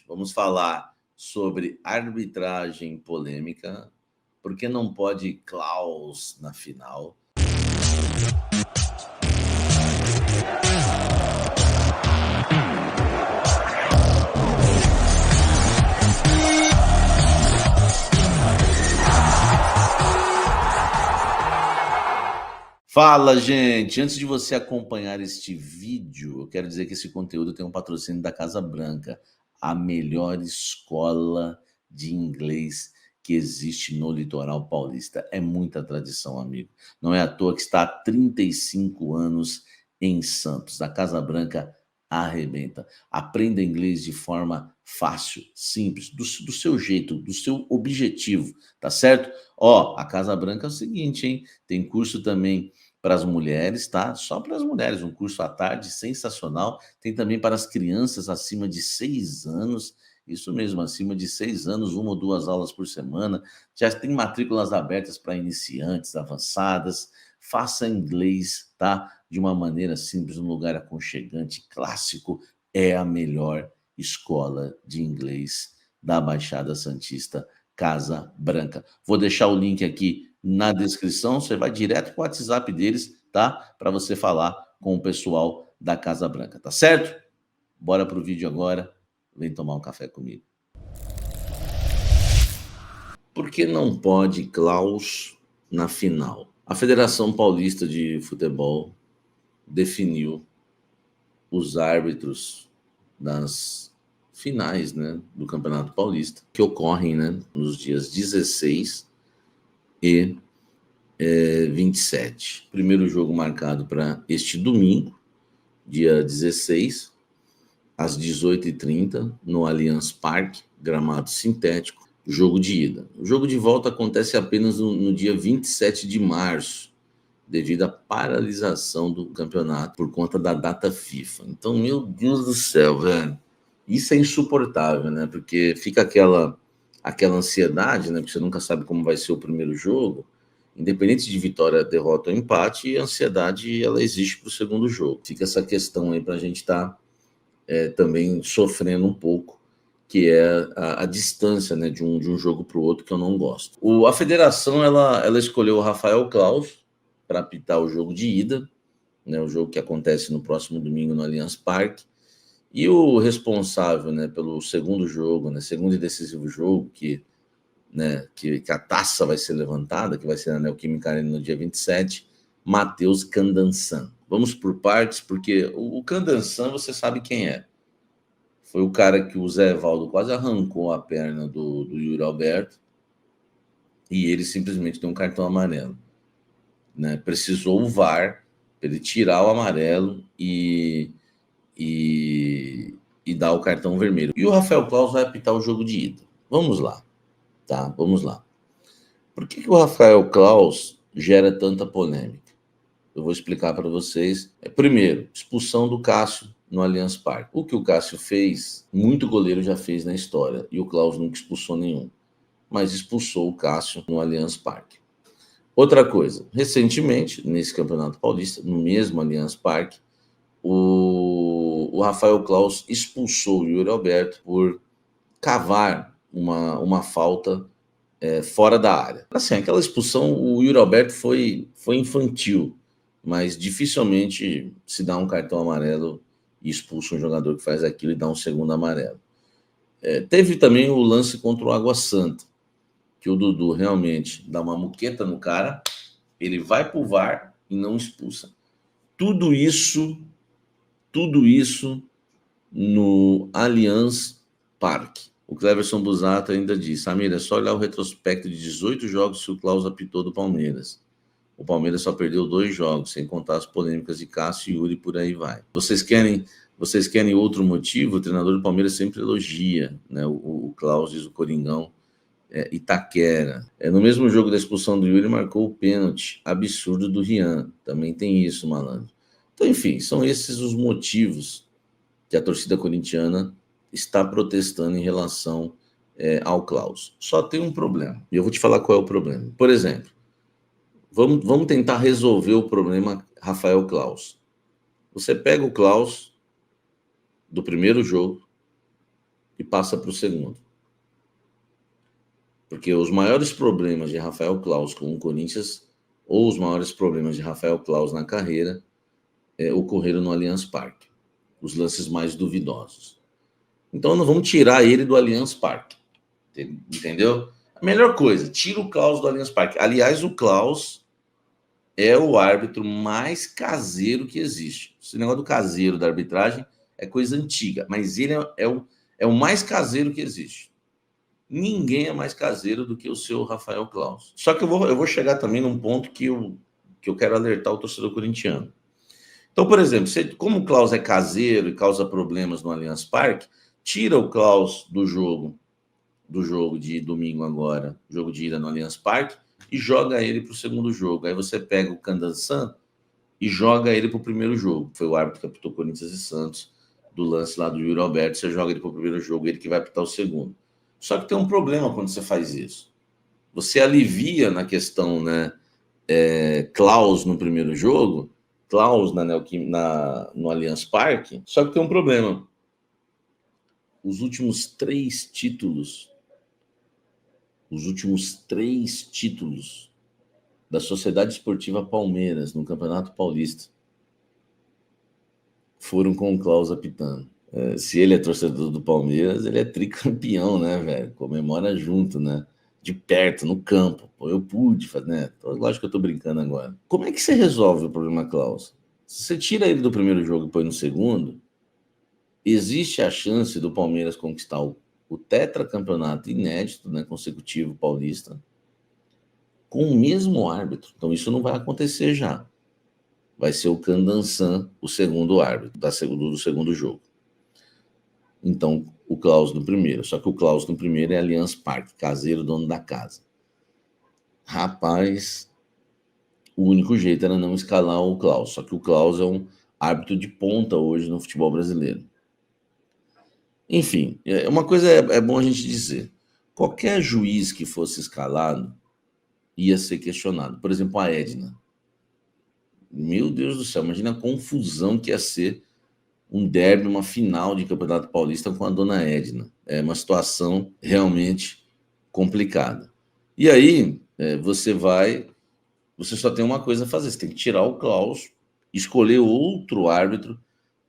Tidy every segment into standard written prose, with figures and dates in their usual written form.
Vamos falar sobre arbitragem polêmica, porque não pode Klaus na final. Fala, gente! Antes de você acompanhar este vídeo, eu quero dizer que esse conteúdo tem um patrocínio da Casa Branca, a melhor escola de inglês que existe no litoral paulista. É muita tradição, amigo. Não é à toa que está há 35 anos em Santos. A Casa Branca arrebenta. Aprenda inglês de forma fácil, simples, do seu jeito, do seu objetivo, tá certo? Ó, a Casa Branca é o seguinte, hein? Tem curso também para as mulheres, tá? Só para as mulheres, um curso à tarde sensacional. Tem também para as crianças acima de 6 anos, isso mesmo, acima de 6 anos, 1 ou 2 aulas por semana. Já tem matrículas abertas para iniciantes, avançadas. Faça inglês, tá? De uma maneira simples, num lugar aconchegante, clássico. É a melhor escola de inglês da Baixada Santista, Casa Branca. Vou deixar o link aqui na descrição, você vai direto para o WhatsApp deles, tá? Para você falar com o pessoal da Casa Branca, tá certo? Bora pro vídeo agora, vem tomar um café comigo. Por que não pode Klaus na final? A Federação Paulista de Futebol definiu os árbitros das finais, né, do Campeonato Paulista, que ocorrem, né, nos dias 16 e 27. Primeiro jogo marcado para este domingo, dia 16, às 18h30, no Allianz Parque, gramado sintético, jogo de ida. O jogo de volta acontece apenas no dia 27 de março, devido à paralisação do campeonato por conta da data FIFA. Então, meu Deus do céu, velho, isso é insuportável, né? Porque fica aquela ansiedade, né? Porque você nunca sabe como vai ser o primeiro jogo. Independente de vitória, derrota ou empate, a ansiedade ela existe para o segundo jogo. Fica essa questão aí para a gente estar também sofrendo um pouco, que é a distância, né, de um jogo para o outro, que eu não gosto. A federação ela escolheu o Rafael Klaus para apitar o jogo de ida, né, o jogo que acontece no próximo domingo no Allianz Parque, e o responsável, né, pelo segundo jogo, né, segundo e decisivo jogo, que a taça vai ser levantada, que vai ser na Neoquímica Arena no dia 27, Matheus Candansan. Vamos por partes, porque o Candansan, você sabe quem é. Foi o cara que o Zé Evaldo quase arrancou a perna do Yuri Alberto, e ele simplesmente deu um cartão amarelo. Né? Precisou o VAR para ele tirar o amarelo e dar o cartão vermelho. E o Rafael Klaus vai apitar o jogo de ida. Vamos lá. Tá, vamos lá. Por que o Rafael Klaus gera tanta polêmica? Eu vou explicar para vocês. Primeiro, expulsão do Cássio no Allianz Parque. O que o Cássio fez, muito goleiro já fez na história, e o Klaus nunca expulsou nenhum, mas expulsou o Cássio no Allianz Parque. Outra coisa, recentemente, nesse Campeonato Paulista, no mesmo Allianz Parque, o Rafael Klaus expulsou o Yuri Alberto por cavar uma falta fora da área. Assim, aquela expulsão, o Yuri Alberto foi infantil, mas dificilmente se dá um cartão amarelo e expulsa um jogador que faz aquilo e dá um segundo amarelo. Teve também o lance contra o Água Santa, que o Dudu realmente dá uma muqueta no cara, ele vai pro VAR e não expulsa. Tudo isso no Allianz Parque. O Cleverson Busato ainda diz: Samir, é só olhar o retrospecto de 18 jogos que o Klaus apitou do Palmeiras. O Palmeiras só perdeu 2 jogos, sem contar as polêmicas de Cássio e Yuri, por aí vai. Vocês querem outro motivo? O treinador do Palmeiras sempre elogia, né? O Klaus, diz o Coringão, Itaquera. No mesmo jogo da expulsão do Yuri, marcou o pênalti absurdo do Rian. Também tem isso, malandro. Então, enfim, são esses os motivos que a torcida corintiana está protestando em relação ao Klaus. Só tem um problema, e eu vou te falar qual é o problema. Por exemplo, vamos tentar resolver o problema Rafael Klaus. Você pega o Klaus do primeiro jogo, e passa para o segundo. Porque os maiores problemas de Rafael Claus com o Corinthians, ou os maiores problemas de Rafael Claus na carreira, ocorreram no Allianz Parque. Os lances mais duvidosos. Então, não vamos tirar ele do Allianz Parque. Entendeu? A melhor coisa, tira o Claus do Allianz Parque. Aliás, o Claus é o árbitro mais caseiro que existe. Esse negócio do caseiro da arbitragem é coisa antiga, mas ele é o mais caseiro que existe. Ninguém é mais caseiro do que o seu Rafael Claus. Só que eu vou chegar também num ponto que eu quero alertar o torcedor corintiano. Então, por exemplo, como o Claus é caseiro e causa problemas no Allianz Parque, tira o Claus do jogo de domingo agora, jogo de ida no Allianz Parque, e joga ele para o segundo jogo. Aí você pega o Candansan e joga ele para o primeiro jogo. Foi o árbitro que apitou Corinthians e Santos, do lance lá do Yuri Alberto, você joga ele para o primeiro jogo, ele que vai apitar o segundo. Só que tem um problema quando você faz isso. Você alivia na questão, né, Claus no primeiro jogo, Claus no Allianz Parque, só que tem um problema. Os últimos três títulos da Sociedade Esportiva Palmeiras no Campeonato Paulista foram com o Claus apitando. Se ele é torcedor do Palmeiras, ele é tricampeão, né, velho? Comemora junto, né? De perto, no campo. Pô, eu pude fazer, né? Lógico que eu tô brincando agora. Como é que você resolve o problema Claus? Se você tira ele do primeiro jogo e põe no segundo, existe a chance do Palmeiras conquistar o tetracampeonato inédito, né, consecutivo paulista, com o mesmo árbitro. Então, isso não vai acontecer já. Vai ser o Candansan, o segundo árbitro do segundo jogo. Então, o Claus no primeiro. Só que o Claus no primeiro é Allianz Parque, caseiro, dono da casa. Rapaz, o único jeito era não escalar o Claus. Só que o Claus é um árbitro de ponta hoje no futebol brasileiro. Enfim, uma coisa é bom a gente dizer. Qualquer juiz que fosse escalado ia ser questionado. Por exemplo, a Edna. Meu Deus do céu, imagina a confusão que ia ser um derby, uma final de Campeonato Paulista com a dona Edna. É uma situação realmente complicada. E aí, você só tem uma coisa a fazer, você tem que tirar o Claus, escolher outro árbitro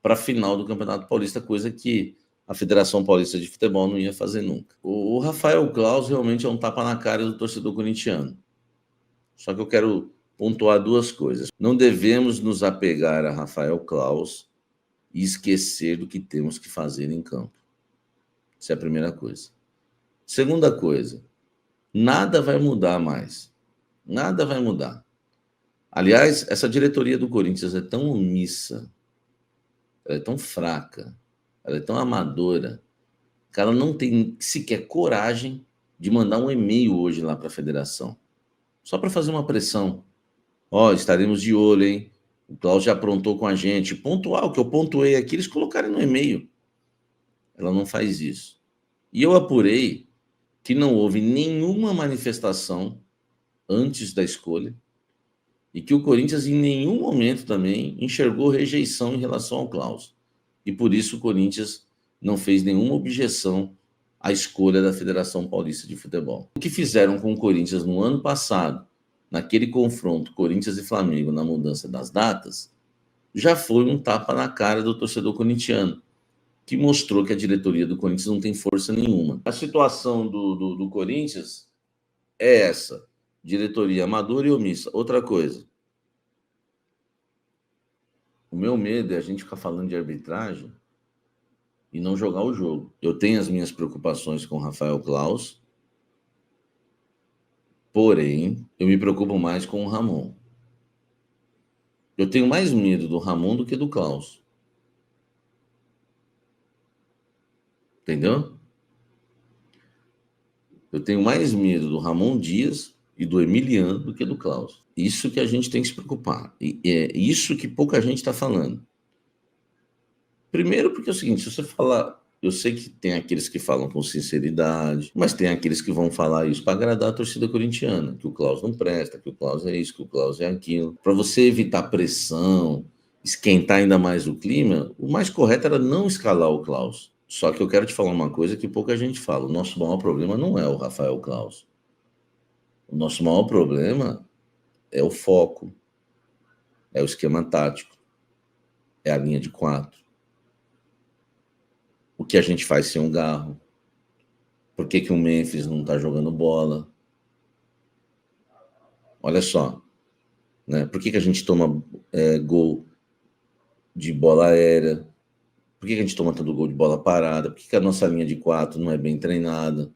para a final do Campeonato Paulista, coisa que a Federação Paulista de Futebol não ia fazer nunca. O Rafael Claus realmente é um tapa na cara do torcedor corintiano. Só que eu quero pontuar duas coisas. Não devemos nos apegar a Rafael Claus e esquecer do que temos que fazer em campo. Essa é a primeira coisa. Segunda coisa, nada vai mudar mais. Nada vai mudar. Aliás, essa diretoria do Corinthians é tão omissa, ela é tão fraca, ela é tão amadora, que ela não tem sequer coragem de mandar um e-mail hoje lá para a federação. Só para fazer uma pressão. Estaremos de olho, hein? O Claus já aprontou com a gente. Pontuar o que eu pontuei aqui, eles colocaram no e-mail. Ela não faz isso. E eu apurei que não houve nenhuma manifestação antes da escolha e que o Corinthians em nenhum momento também enxergou rejeição em relação ao Claus. E por isso o Corinthians não fez nenhuma objeção à escolha da Federação Paulista de Futebol. O que fizeram com o Corinthians no ano passado, naquele confronto Corinthians e Flamengo na mudança das datas, já foi um tapa na cara do torcedor corintiano, que mostrou que a diretoria do Corinthians não tem força nenhuma. A situação do Corinthians é essa, diretoria amadora e omissa. Outra coisa, o meu medo é a gente ficar falando de arbitragem e não jogar o jogo. Eu tenho as minhas preocupações com o Rafael Claus, porém, eu me preocupo mais com o Ramon. Eu tenho mais medo do Ramon do que do Claus. Entendeu? Eu tenho mais medo do Ramon Dias e do Emiliano do que do Claus. Isso que a gente tem que se preocupar. E é isso que pouca gente está falando. Primeiro porque é o seguinte, se você falar... Eu sei que tem aqueles que falam com sinceridade, mas tem aqueles que vão falar isso para agradar a torcida corintiana, que o Claus não presta, que o Claus é isso, que o Claus é aquilo. Para você evitar pressão, esquentar ainda mais o clima, o mais correto era não escalar o Claus. Só que eu quero te falar uma coisa que pouca gente fala. O nosso maior problema não é o Rafael Claus. O nosso maior problema é o foco, é o esquema tático, é a linha de 4. O que a gente faz sem o Garro? Por que o Memphis não está jogando bola? Olha só, né? Por que a gente toma gol de bola aérea? Por que a gente toma tanto gol de bola parada? Por que a nossa linha de 4 não é bem treinada?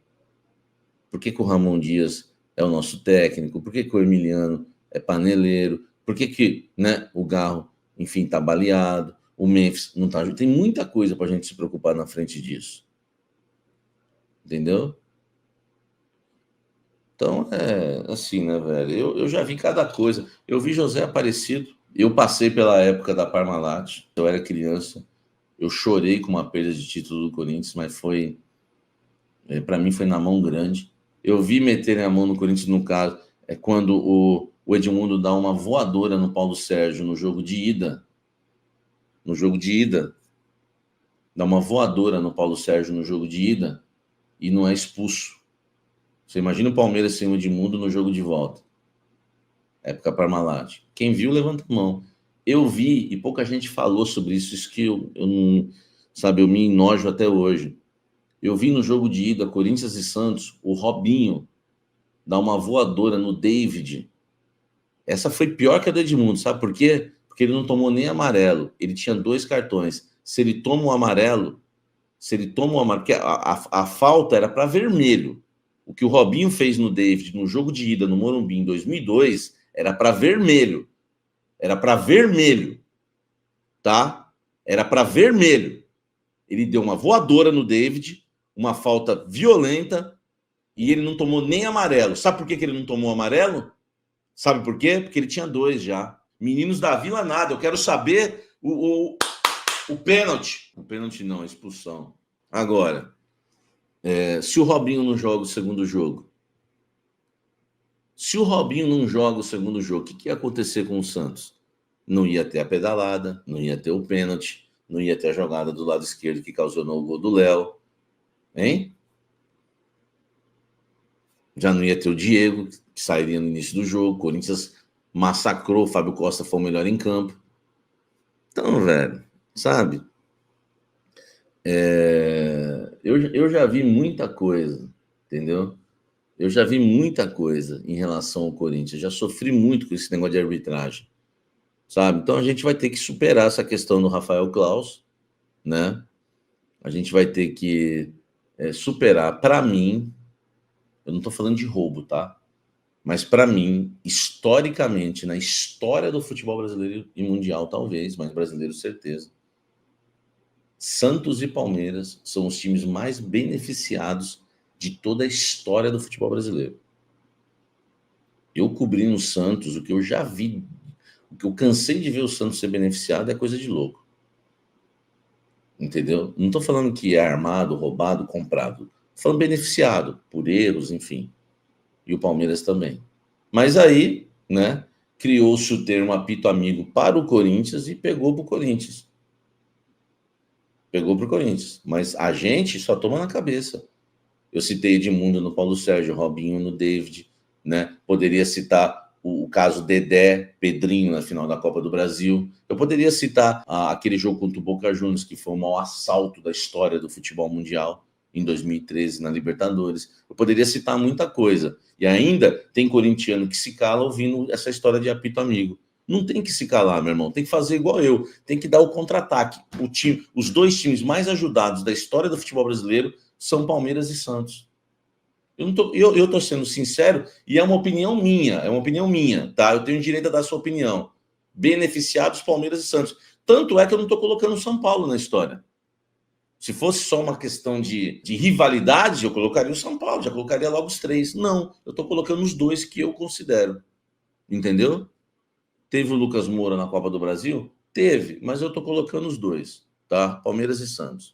Por que o Ramon Dias é o nosso técnico? Por que o Emiliano é paneleiro? Por que né, o Garro, enfim, está baleado? O Memphis não está... Tem muita coisa para a gente se preocupar na frente disso. Entendeu? Então, é assim, né, velho? Eu já vi cada coisa. Eu vi José Aparecido. Eu passei pela época da Parmalat. Eu era criança. Eu chorei com uma perda de título do Corinthians, mas foi... para mim foi na mão grande. Eu vi meterem a mão no Corinthians, no caso, quando o Edmundo dá uma voadora no Paulo Sérgio no jogo de ida. No jogo de ida. Dá uma voadora no Paulo Sérgio no jogo de ida e não é expulso. Você imagina o Palmeiras sem o Edmundo no jogo de volta. Época Parmalat. Quem viu, levanta a mão. Eu vi, e pouca gente falou sobre isso, isso que eu não... Sabe, eu me enojo até hoje. Eu vi no jogo de ida, Corinthians e Santos, o Robinho dar uma voadora no David. Essa foi pior que a do Edmundo, sabe por quê? Porque ele não tomou nem amarelo. Ele tinha 2 cartões. Se ele toma o amarelo, porque a falta era para vermelho. O que o Robinho fez no David no jogo de ida no Morumbi em 2002 era para vermelho. Era para vermelho, tá? Era para vermelho. Ele deu uma voadora no David, uma falta violenta, e ele não tomou nem amarelo. Sabe por que ele não tomou amarelo? Sabe por quê? Porque ele tinha 2 já. Meninos da Vila nada. Eu quero saber o pênalti. O pênalti não, a expulsão. Agora, se o Robinho não joga o segundo jogo, o que ia acontecer com o Santos? Não ia ter a pedalada, não ia ter o pênalti, não ia ter a jogada do lado esquerdo que causou o gol do Léo, hein? Já não ia ter o Diego, que sairia no início do jogo. O Corinthians massacrou, o Fábio Costa foi o melhor em campo. Então, velho, sabe? Eu já vi muita coisa, entendeu? Eu já vi muita coisa em relação ao Corinthians. Já sofri muito com esse negócio de arbitragem, sabe? Então a gente vai ter que superar essa questão do Rafael Claus, né? A gente vai ter que superar. Para mim, eu não estou falando de roubo, tá? Mas para mim, historicamente, na história do futebol brasileiro e mundial, talvez, mas brasileiro, certeza, Santos e Palmeiras são os times mais beneficiados de toda a história do futebol brasileiro. Eu cobri no Santos, o que eu já vi, o que eu cansei de ver o Santos ser beneficiado é coisa de louco. Entendeu? Não estou falando que é armado, roubado, comprado. Estou falando beneficiado por erros, enfim. E o Palmeiras também. Mas aí, né, criou-se o termo apito amigo para o Corinthians e pegou para o Corinthians. Pegou para o Corinthians. Mas a gente só toma na cabeça. Eu citei Edmundo no Paulo Sérgio, Robinho no David, né? Poderia citar o caso Dedé, Pedrinho na final da Copa do Brasil. Eu poderia citar aquele jogo contra o Boca Juniors, que foi o maior assalto da história do futebol mundial, em 2013, na Libertadores. Eu poderia citar muita coisa. E ainda tem corintiano que se cala ouvindo essa história de apito amigo. Não tem que se calar, meu irmão. Tem que fazer igual eu. Tem que dar o contra-ataque. Os 2 times mais ajudados da história do futebol brasileiro são Palmeiras e Santos. Eu tô sendo sincero e é uma opinião minha, tá? Eu tenho direito a dar a sua opinião. Beneficiados Palmeiras e Santos. Tanto é que eu não estou colocando o São Paulo na história. Se fosse só uma questão de rivalidade, eu colocaria o São Paulo, já colocaria logo os 3. Não, eu estou colocando os 2 que eu considero. Entendeu? Teve o Lucas Moura na Copa do Brasil? Teve, mas eu estou colocando os 2, tá? Palmeiras e Santos.